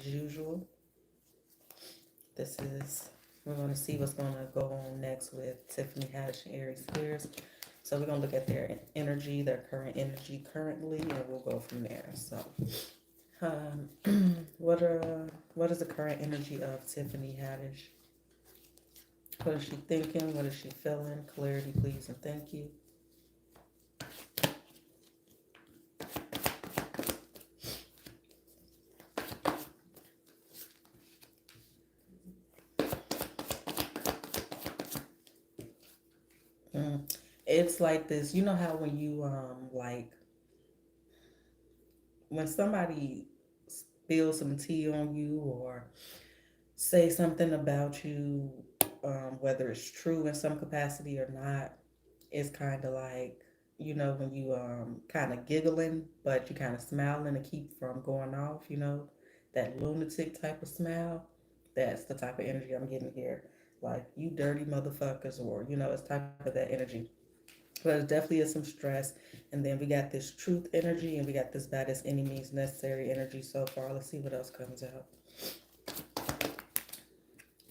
as usual. This is, we're going to see what's going to go on next with Tiffany Haddish and Aries Clears. So we're going to look at their energy, their current energy currently, and we'll go from there. So, what is the current energy of Tiffany Haddish? What is she thinking? What is she feeling? Clarity, please, and thank you. It's like this. You know how when you like when somebody spills some tea on you or say something about you, whether it's true in some capacity or not, it's kind of like, you know, when you kind of giggling, but you kind of smiling to keep from going off, you know, that lunatic type of smile. That's the type of energy I'm getting here. Like, you dirty motherfuckers, or, you know, it's type of that energy. But there definitely is some stress. And then we got this truth energy, and we got this baddest any means necessary energy so far. Let's see what else comes out.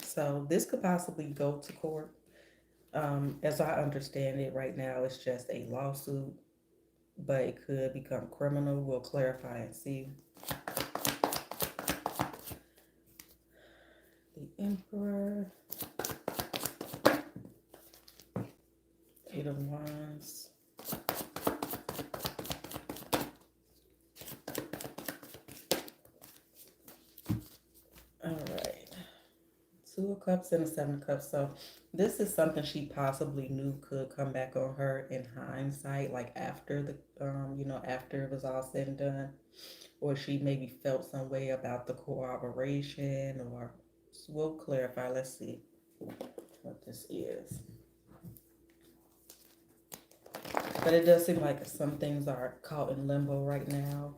So this could possibly go to court. As I understand it right now, it's just a lawsuit, but it could become criminal. We'll clarify and see. The Emperor, Eight of Wands, all right, Two of Cups and a Seven of Cups. So this is something she possibly knew could come back on her in hindsight, like after the, you know, after it was all said and done, or she maybe felt some way about the cooperation, or we'll clarify. Let's see what this is. But it does seem like some things are caught in limbo right now.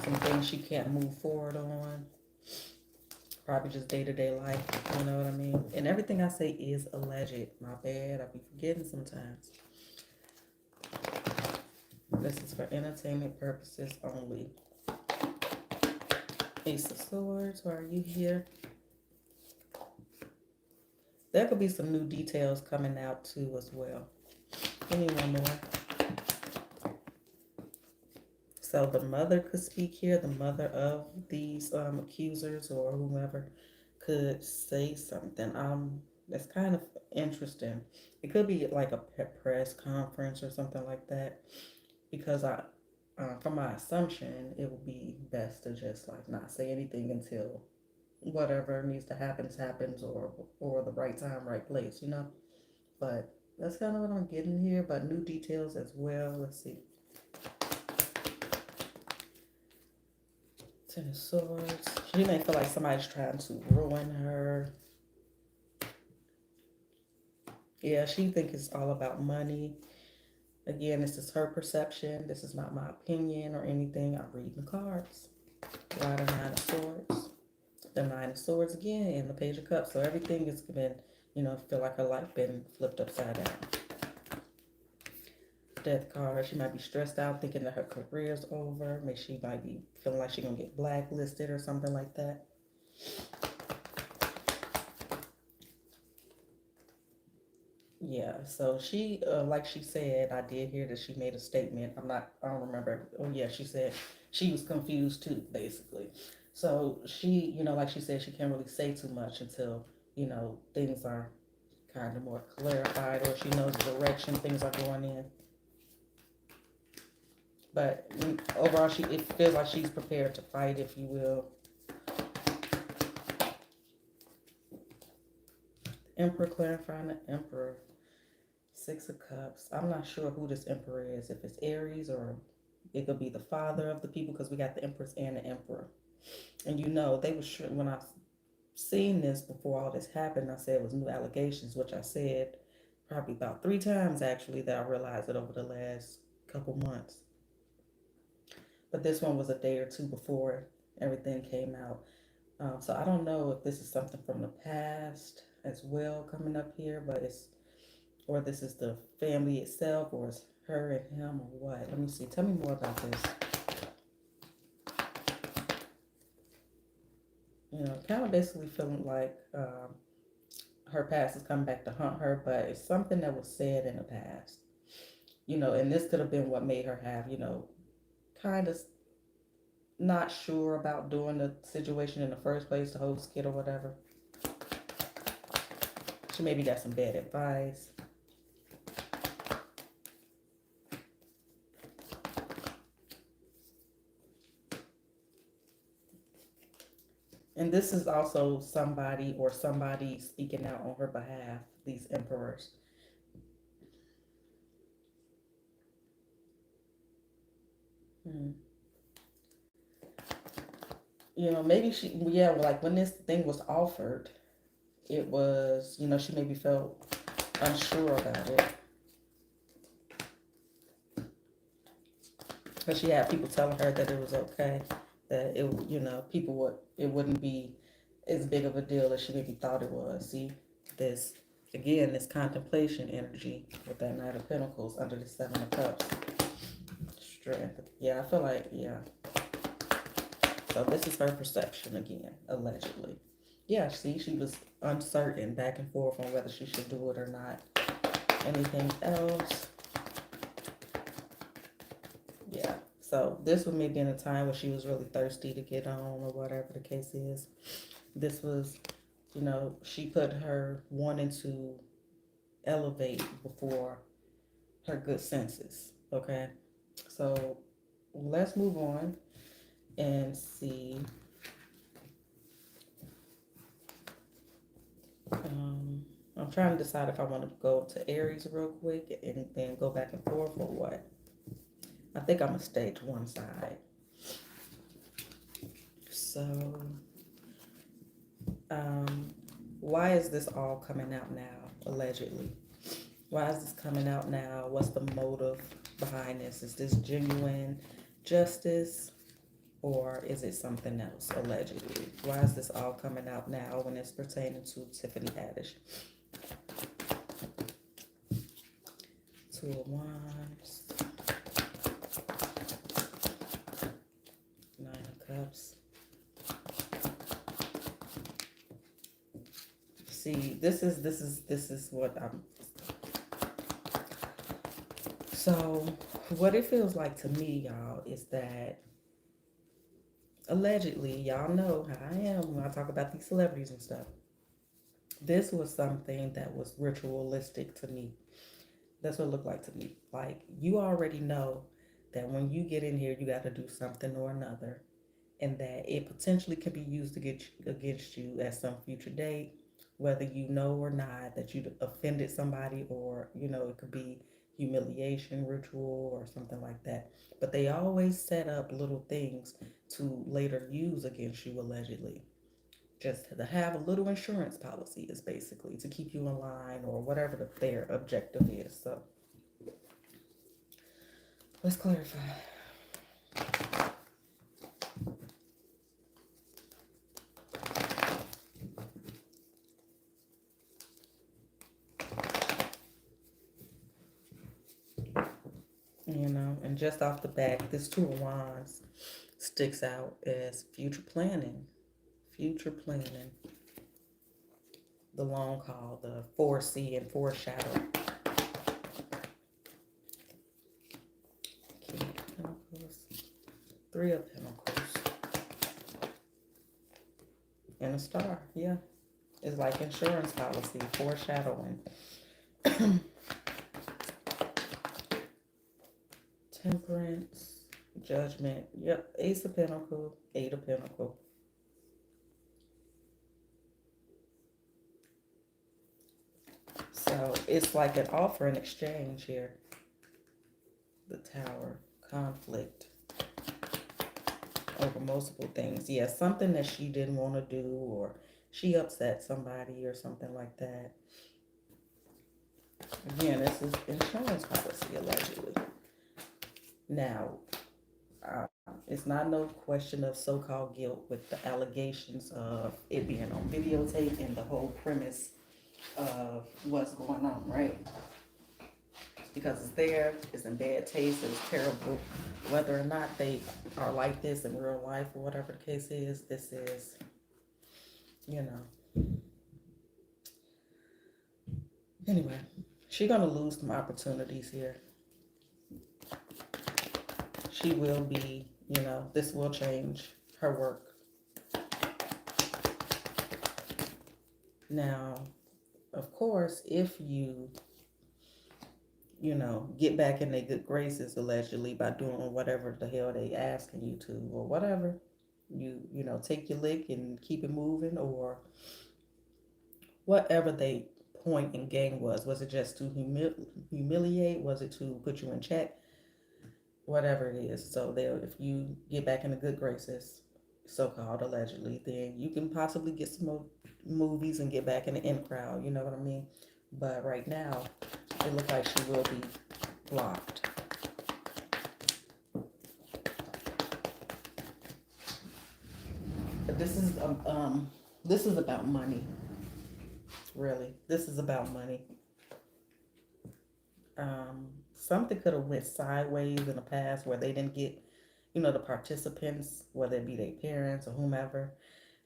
Some things she can't move forward on. Probably just day-to-day life, you know what I mean? And everything I say is alleged. My bad, I be forgetting sometimes. This is for entertainment purposes only. Ace of Swords, why are you here? There could be some new details coming out too as well. Give me one more. So the mother could speak here. The mother of these accusers or whomever could say something. That's kind of interesting. It could be like a press conference or something like that. Because from my assumption, it would be best to just like not say anything until whatever needs to happen happens, or the right time, right place, you know. But that's kind of what I'm getting here. But new details as well. Let's see. Ten of Swords. She may feel like somebody's trying to ruin her. Yeah, she thinks it's all about money. Again, this is her perception. This is not my opinion or anything. I'm reading the cards. Rider, Nine of Swords. The Nine of Swords again, and the Page of Cups. So everything has been, you know, feel like her life been flipped upside down. Death card. She might be stressed out, thinking that her career's over. Maybe she might be feeling like she's gonna get blacklisted or something like that. Yeah, so she, like she said, I did hear that she made a statement. I don't remember. Oh yeah, she said she was confused too, basically. So she, you know, like she said, she can't really say too much until, you know, things are kind of more clarified, or she knows the direction things are going in. But overall, it feels like she's prepared to fight, if you will. Emperor, clarifying the Emperor. Six of Cups. I'm not sure who this Emperor is. If it's Aries, or it could be the father of the people, because we got the Empress and the Emperor. And you know, they were sure when I seen this before all this happened, I said it was new allegations, which I said probably about 3 times actually, that I realized it over the last couple months. But this one was a day or two before everything came out. So I don't know if this is something from the past as well coming up here, but or this is the family itself, or it's her and him, or what. Let me see. Tell me more about this. You know, kind of basically feeling like her past is coming back to haunt her, but it's something that was said in the past. You know, and this could have been what made her have, you know, kind of not sure about doing the situation in the first place, the host kid or whatever. She maybe got some bad advice. And this is also somebody or somebody speaking out on her behalf, these emperors. Hmm. You know, maybe she, yeah, like when this thing was offered, it was, you know, she maybe felt unsure about it. Because she had people telling her that it was okay, that it, you know, people would, it wouldn't be as big of a deal as she maybe thought it was. See, this, again, this contemplation energy with that Knight of Pentacles under the Seven of Cups. Strength. Yeah, I feel like, yeah. So this is her perception again, allegedly. Yeah, see, she was uncertain back and forth on whether she should do it or not. Anything else? Yeah. So this would maybe in a time where she was really thirsty to get on or whatever the case is. This was, you know, she put her wanting to elevate before her good senses. Okay. So let's move on and see. I'm trying to decide if I want to go to Aries real quick and then go back and forth or what. I think I'm going to stay to one side. So, why is this all coming out now, allegedly? Why is this coming out now? What's the motive behind this? Is this genuine justice or is it something else, allegedly? Why is this all coming out now when it's pertaining to Tiffany Haddish? Two of Wands. Nine of Cups. See, this is what I'm. So, what it feels like to me, y'all, is that allegedly, y'all know how I am when I talk about these celebrities and stuff. This was something that was ritualistic to me. That's what it looked like to me. Like, you already know that when you get in here, you got to do something or another, and that it potentially could be used against you at some future date, whether you know or not that you offended somebody, or you know it could be humiliation ritual or something like that. But they always set up little things to later use against you, allegedly. Just to have a little insurance policy is basically to keep you in line or whatever their objective is. So let's clarify. You know, and just off the bat, this Two of Wands sticks out as future planning. Future planning. The long haul, the foresee and foreshadow. King of Pentacles. Three of Pentacles. And a star, yeah. It's like insurance policy, foreshadowing. Temperance, Judgment. Yep, Ace of Pentacles, Eight of Pentacles. So it's like an offer and exchange here. The Tower, conflict over multiple things. Yeah, something that she didn't want to do, or she upset somebody or something like that. Again, this is insurance policy, allegedly. Now, it's not no question of so-called guilt with the allegations of it being on videotape and the whole premise of what's going on, right? Because it's there, it's in bad taste, it's terrible. Whether or not they are like this in real life or whatever the case is, this is you know. Anyway, she's gonna lose some opportunities here. She will be, you know, this will change her work. Now, of course, if you know, get back in their good graces allegedly by doing whatever the hell they asking you to or whatever, you know, take your lick and keep it moving, or whatever they point and game was it just to humiliate, was it to put you in check, whatever it is. So they'll, if you get back in the good graces, so-called allegedly, then you can possibly get some more movies and get back in the in crowd, you know what I mean? But right now it looks like she will be blocked. But this is about money. Really, this is about money. Something could have went sideways in the past where they didn't get, you know, the participants, whether it be their parents or whomever,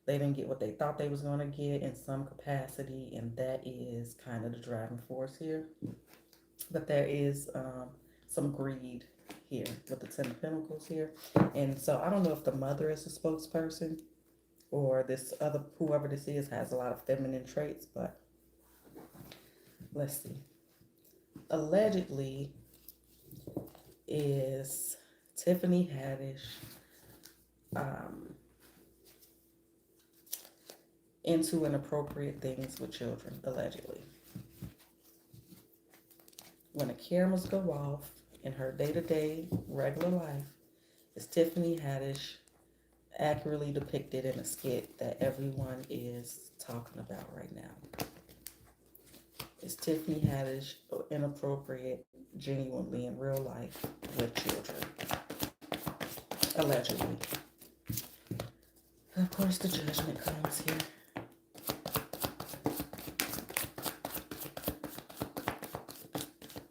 they didn't get what they thought they was going to get in some capacity, and that is kind of the driving force here. But there is some greed here with the Ten of Pentacles here, and so I don't know if the mother is the spokesperson or this other, whoever this is, has a lot of feminine traits, but let's see. Allegedly is Tiffany Haddish into inappropriate things with children, allegedly. When the cameras go off in her day-to-day regular life, is Tiffany Haddish accurately depicted in a skit that everyone is talking about right now? Is Tiffany Haddish inappropriate genuinely in real life with children? Allegedly. Of course, the judgment comes here.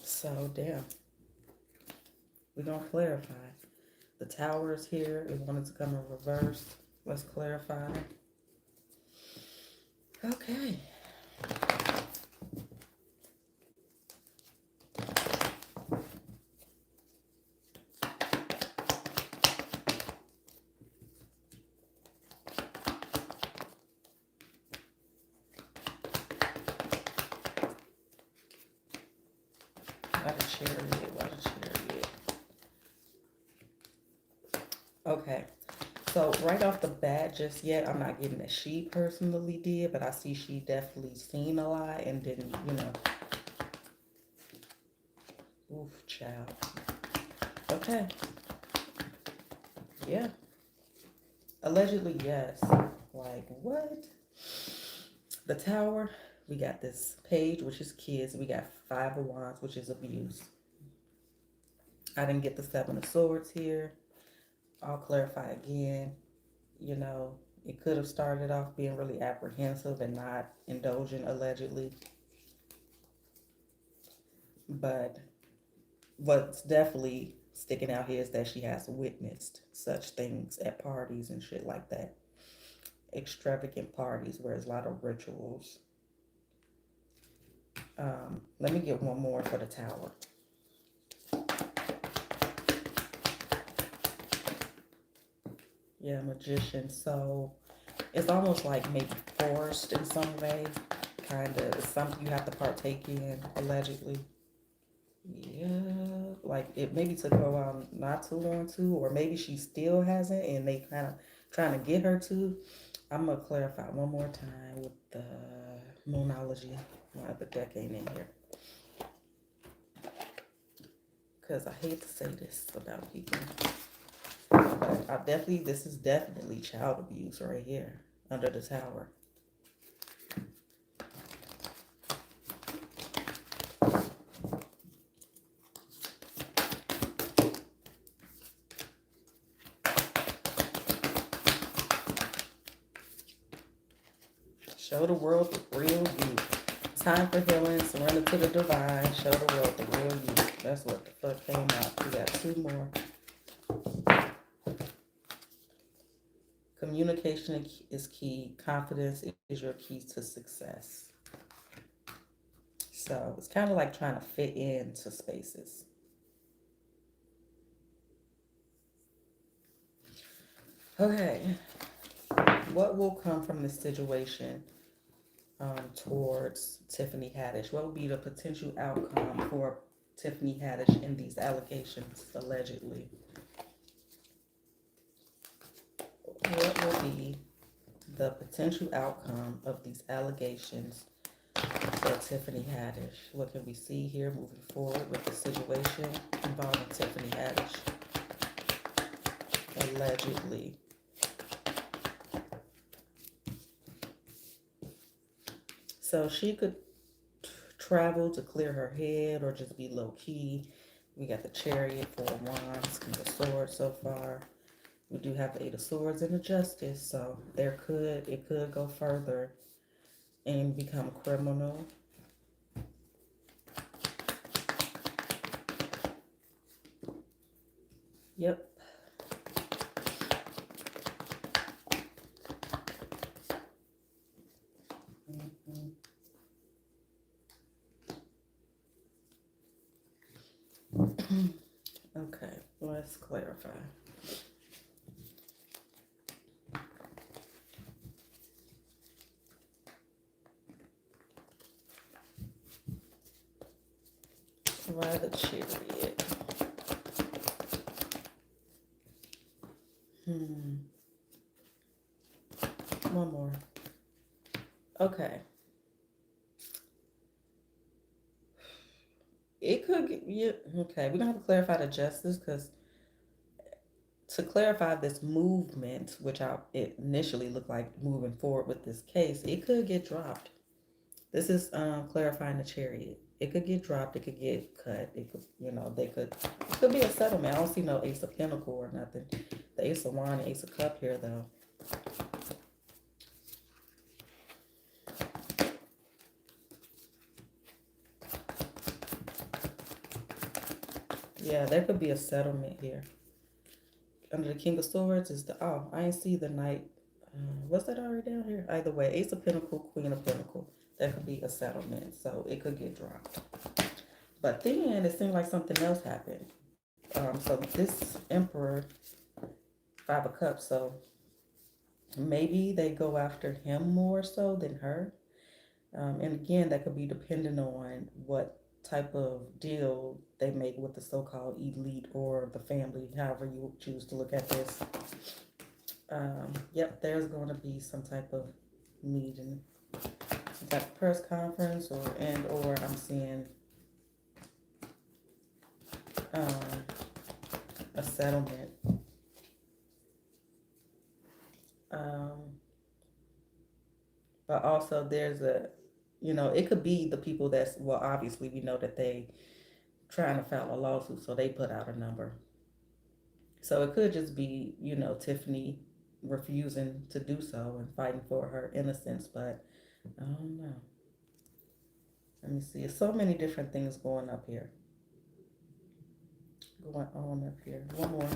So, damn. We're going to clarify. The tower is here. It wanted to come in reverse. Let's clarify. Okay. What a chariot. What a chariot. Okay. So right off the bat, just yet, I'm not getting that she personally did, but I see she definitely seen a lot and didn't, you know. Oof, child. Okay. Yeah. Allegedly, yes. Like, what? The tower, we got this page, which is kids. We got Five of Wands, which is abuse. I didn't get the Seven of Swords here. I'll clarify again. You know, it could have started off being really apprehensive and not indulgent, allegedly. But what's definitely sticking out here is that she has witnessed such things at parties and shit like that. Extravagant parties where there's a lot of rituals. Let me get one more for the tower. Yeah, Magician. So it's almost like maybe forced in some way. Kind of. It's something you have to partake in, allegedly. Yeah, like it maybe took her a while not to want to, or maybe she still hasn't, and they kind of trying to get her to. I'm gonna clarify one more time with the Moonology. My other deck ain't in here because I hate to say this about people, but this is definitely child abuse right here under the tower. Show the world the real you. Time for healing. Surrender to the divine. Show the world the real you. That's what the fuck came out. We got two more. Communication is key. Confidence is your key to success. So it's kind of like trying to fit into spaces. Okay, what will come from this situation towards Tiffany Haddish? What would be the potential outcome for Tiffany Haddish in these allegations, allegedly? What will be the potential outcome of these allegations for Tiffany Haddish? What can we see here moving forward with the situation involving Tiffany Haddish? Allegedly. So she could travel to clear her head or just be low key. We got the Chariot, Four of Wands, King of Swords so far. We do have the Eight of Swords and the Justice, so it could go further and become criminal. Yep. Okay, let's clarify. Why the Chariot? One more. Okay. It could get you. Okay, we're gonna have to clarify the justice because to clarify this movement, which it initially looked like moving forward with this case, it could get dropped. This is clarifying the Chariot. It could get dropped. It could get cut. It could, they could. It could be a settlement. I don't see no Ace of Pentacle or nothing. The Ace of Wand and Ace of Cup here, though. Yeah, there could be a settlement here. Under the King of Swords is I ain't see the Knight. Was that already down here? Either way, Ace of Pentacle, Queen of Pentacle. There could be a settlement, so it could get dropped. But then it seemed like something else happened. So this Emperor, Five of Cups, so maybe they go after him more so than her. And again, that could be depending on what type of deal they make with the so-called elite or the family, however you choose to look at this. Yep, there's going to be some type of meeting, some type of press conference, or I'm seeing a settlement. But also there's it could be the people obviously we know that they trying to file a lawsuit, so they put out a number. So it could just be, Tiffany refusing to do so and fighting for her innocence, but I don't know. Let me see. There's so many different things going on up here. One more.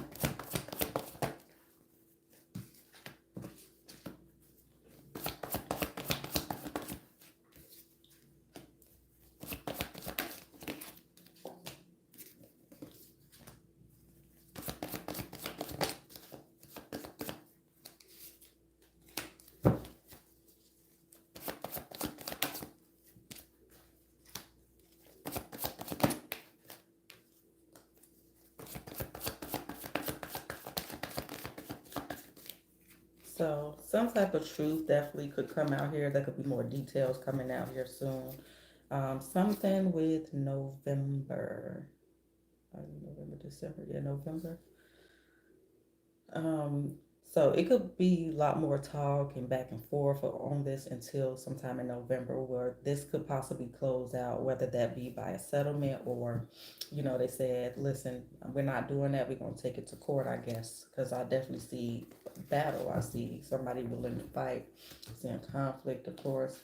So some type of truth definitely could come out here. There could be more details coming out here soon. Something with November. November, December. Yeah, November. So it could be a lot more talk and back and forth on this until sometime in November, where this could possibly close out, whether that be by a settlement or, they said, listen, we're not doing that. We're going to take it to court, I guess, because I definitely see battle. I see somebody willing to fight, seeing conflict, of course.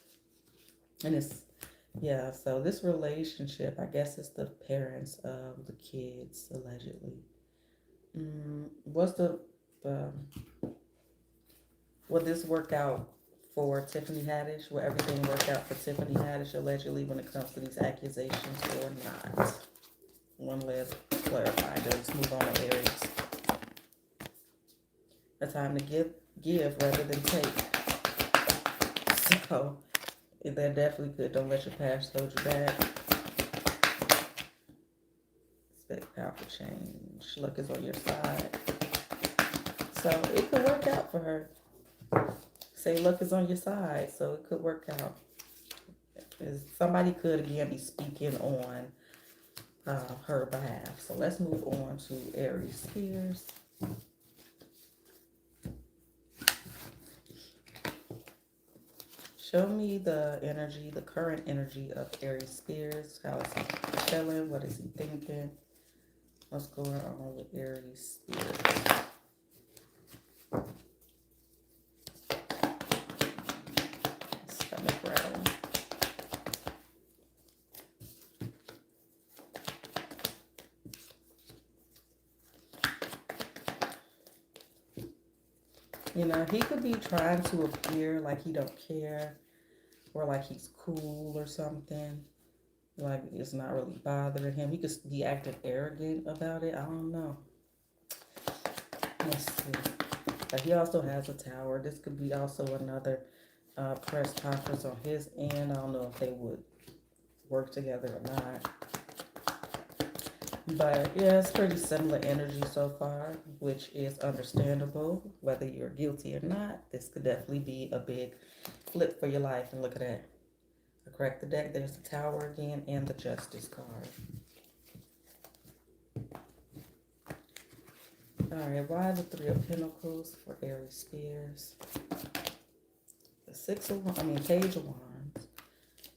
And so this relationship, I guess it's the parents of the kids, allegedly. What's the Will this work out for Tiffany Haddish? Will everything work out for Tiffany Haddish allegedly when it comes to these accusations or not? One last clarify. Let's move on to Aries. A time to give rather than take. So that definitely could. Don't let your past hold you back. Expect powerful change. Luck is on your side. So it could work out for her. Say luck is on your side, so it could work out. Somebody could again be speaking on her behalf. So let's move on to Aries Spears. Show me the energy, the current energy of Aries Spears. How is he feeling? What is he thinking? What's going on with Aries Spears? Stomach rattling. You know, he could be trying to appear like he don't care or like he's cool or something. Like it's not really bothering him. He could be acting arrogant about it. I don't know. Let's see. But he also has a tower. This could be also another press conference on his end. I don't know if they would work together or not. But yeah, it's pretty similar energy so far, which is understandable. Whether you're guilty or not, this could definitely be a big flip for your life. And look at that. I cracked the deck. There's the Tower again and the Justice card. All right, why the Three of Pentacles for Aries Spears? The Page of Wands.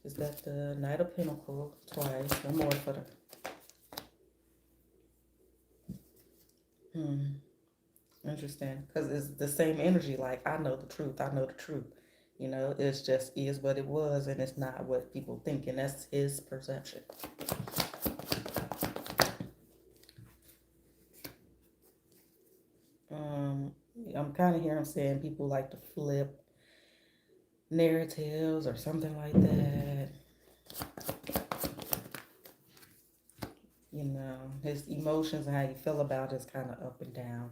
Is that the Knight of Pentacles twice? One more for the... Interesting. Because it's the same energy. Like, I know the truth. I know the truth. You know, it's just is what it was, and it's not what people think. And that's his perception. I'm kind of hearing him saying people like to flip narratives or something like that. You know, his emotions and how you feel about it is kind of up and down.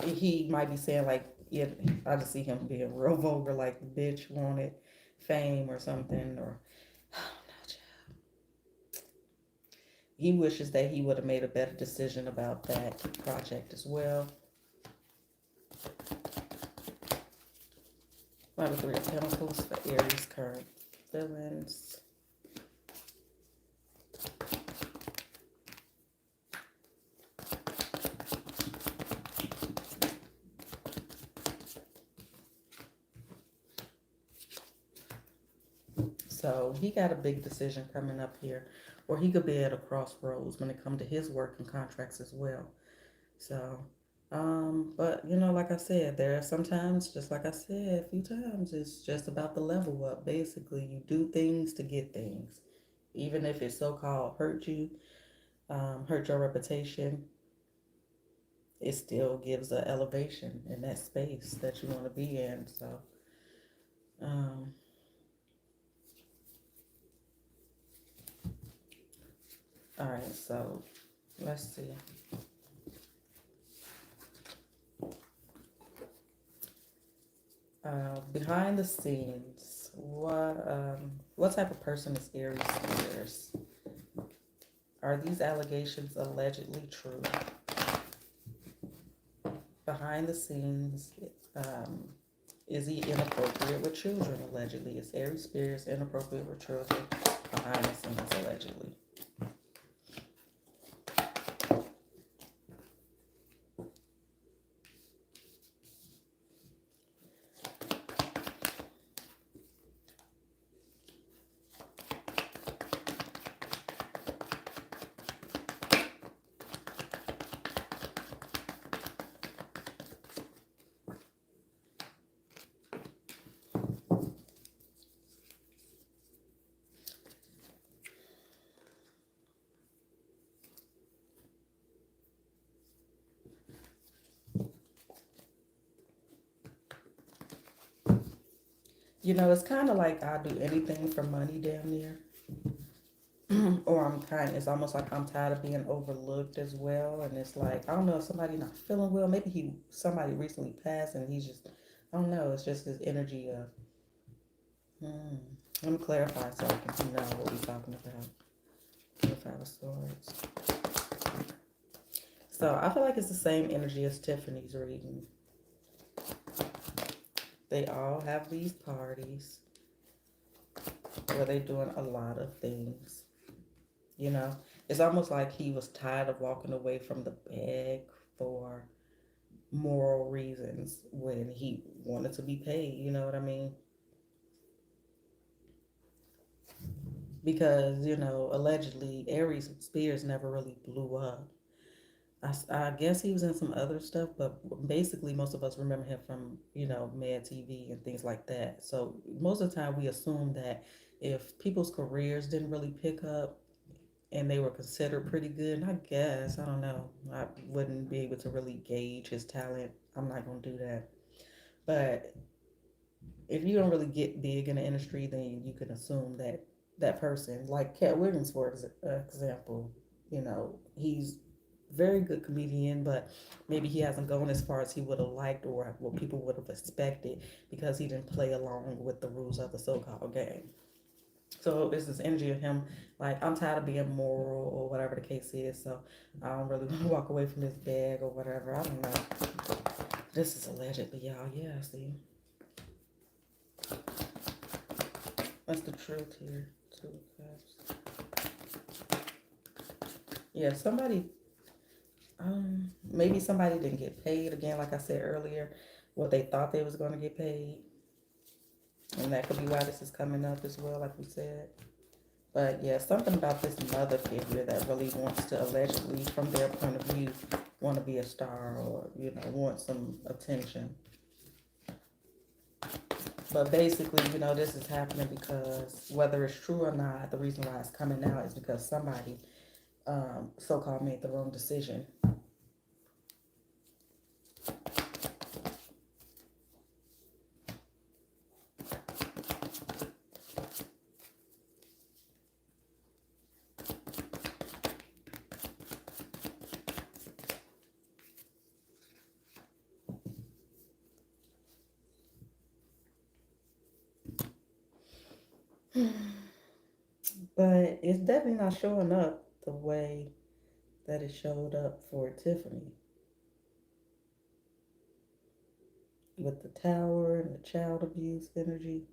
He might be saying like, yeah, I just see him being real vulgar, like bitch wanted fame or something, or he wishes that he would have made a better decision about that project as well. Number 3 of Pentacles for Aries current feelings. So he got a big decision coming up here, or he could be at a crossroads when it comes to his work and contracts as well. So, but you know, like I said, there are sometimes, just like I said a few times, it's just about the level up. Basically, you do things to get things, even if it so-called hurt you, hurt your reputation. It still gives an elevation in that space that you want to be in. So, all right, so let's see. Behind the scenes, what type of person is Aries Spears? Are these allegations allegedly true? Behind the scenes, is he inappropriate with children? Allegedly, is Aries Spears inappropriate with children? Behind the scenes, allegedly. You know, it's kind of like I do anything for money damn near. Or it's almost like I'm tired of being overlooked as well. And it's like, I don't know if somebody not feeling well. Maybe somebody recently passed and he's just, I don't know. It's just this energy of, hmm. Let me clarify so I can know what we're talking about. The Five of Swords. So I feel like it's the same energy as Tiffany's reading. They all have these parties where they're doing a lot of things. You know, it's almost like he was tired of walking away from the bag for moral reasons when he wanted to be paid. You know what I mean? Because, you know, allegedly Aries Spears never really blew up. I guess he was in some other stuff, but basically most of us remember him from, you know, Mad TV and things like that. So most of the time we assume that if people's careers didn't really pick up and they were considered pretty good, and I guess, I don't know, I wouldn't be able to really gauge his talent. I'm not going to do that. But if you don't really get big in the industry, then you can assume that that person, like Cat Williams, for example, you know, he's very good comedian, but maybe he hasn't gone as far as he would have liked or what people would have expected because he didn't play along with the rules of the so-called game. So it's this energy of him, like, I'm tired of being moral or whatever the case is, so I don't really want to walk away from this bag or whatever. I don't know. This is allegedly, y'all. Yeah, see. What's the truth here? Two cups. Yeah, maybe somebody didn't get paid again, like I said earlier, what they thought they was going to get paid. And that could be why this is coming up as well, like we said. But yeah, something about this mother figure that really wants to allegedly, from their point of view, want to be a star or, you know, want some attention. But basically, you know, this is happening because whether it's true or not, the reason why it's coming out is because somebody so-called made the wrong decision. But it's definitely not showing up the way that it showed up for Tiffany with the tower and the child abuse energy.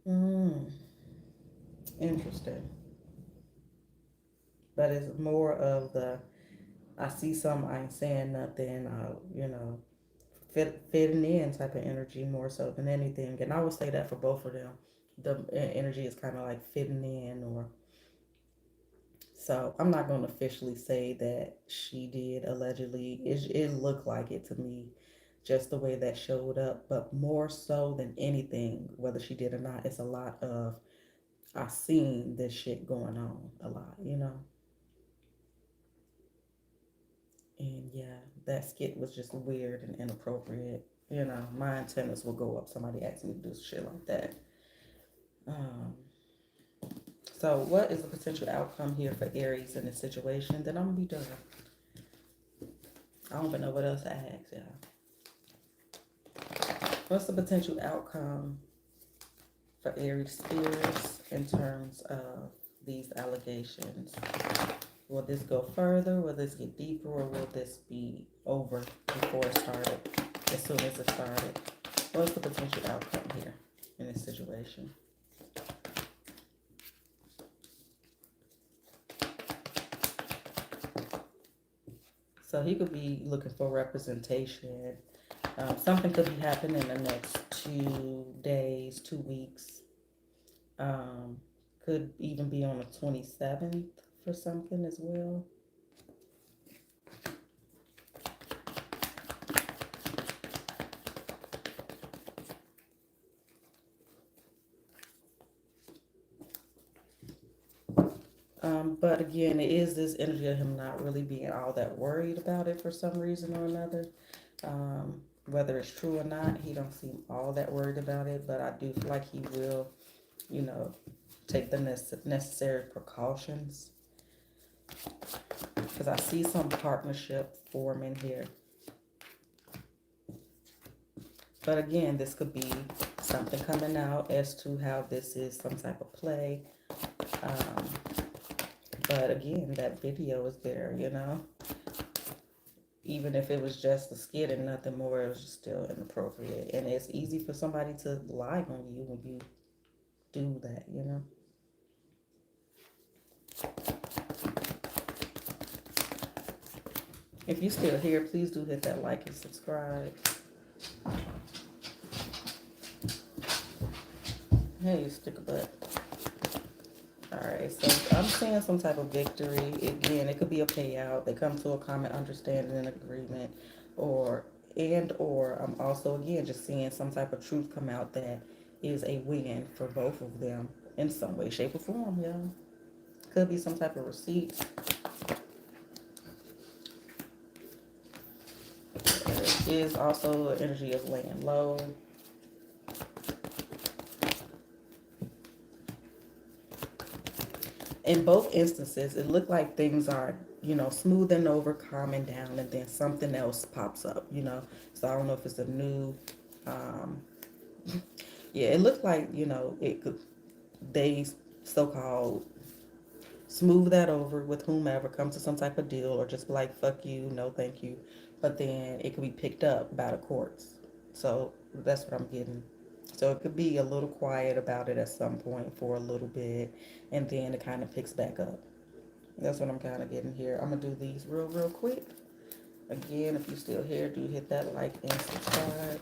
Mm, interesting. But it's more of the I see something, I ain't saying nothing, you know, fitting in type of energy more so than anything. And I would say that for both of them. The energy is kind of like fitting in, or so I'm not going to officially say that she did allegedly. It looked like it to me, just the way that showed up. But more so than anything, whether she did or not, it's a lot of I seen this shit going on a lot, you know. And yeah, that skit was just weird and inappropriate. You know, my antennas will go up. Somebody asked me to do shit like that. Um, so, what is the potential outcome here for Aries in this situation? Then I'm gonna be done. I don't even know what else to ask, y'all. What's the potential outcome for Aries Spears in terms of these allegations? Will this go further? Will this get deeper? Or will this be over before it started? As soon as it started? What's the potential outcome here in this situation? So he could be looking for representation. Something could be happening in the next 2 days, 2 weeks. Um, could even be on the 27th for something as well. But again, it is this energy of him not really being all that worried about it for some reason or another. Whether it's true or not, he don't seem all that worried about it, but I do feel like he will, you know, take the necessary precautions, because I see some partnership forming here. But again, this could be something coming out as to how this is some type of play. But again, that video is there, you know. Even if it was just a skit and nothing more, it was just still inappropriate. And it's easy for somebody to lie on you when you do that, you know. If you're still here, please do hit that like and subscribe. Hey, you stick a butt. Alright, so I'm seeing some type of victory. Again, it could be a payout. They come to a common understanding and agreement. Or I'm also, again, just seeing some type of truth come out that is a win for both of them in some way, shape, or form, y'all. Could be some type of receipt. There is also an energy of laying low. In both instances, it looked like things are, you know, smoothing over, calming down, and then something else pops up, you know. So I don't know if it's a new, yeah, it looked like, you know, they so-called smooth that over with whomever, come to some type of deal, or just be like, fuck you, no thank you. But then it could be picked up by the courts. So that's what I'm getting. So it could be a little quiet about it at some point for a little bit, and then it kind of picks back up. That's what I'm kind of getting here. I'm going to do these real quick. Again, if you're still here, do hit that like and subscribe.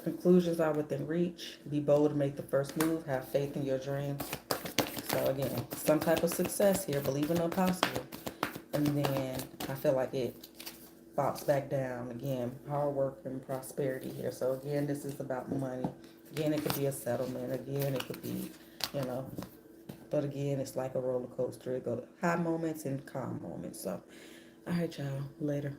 Conclusions are within reach. Be bold to make the first move. Have faith in your dreams. So again, some type of success here. Believe in the possible. And then I feel like it bops back down. Again, hard work and prosperity here. So again, this is about money. Again, it could be a settlement. Again, it could be, you know, but again, it's like a roller coaster. It goes high moments and calm moments. So, all right, y'all. Later.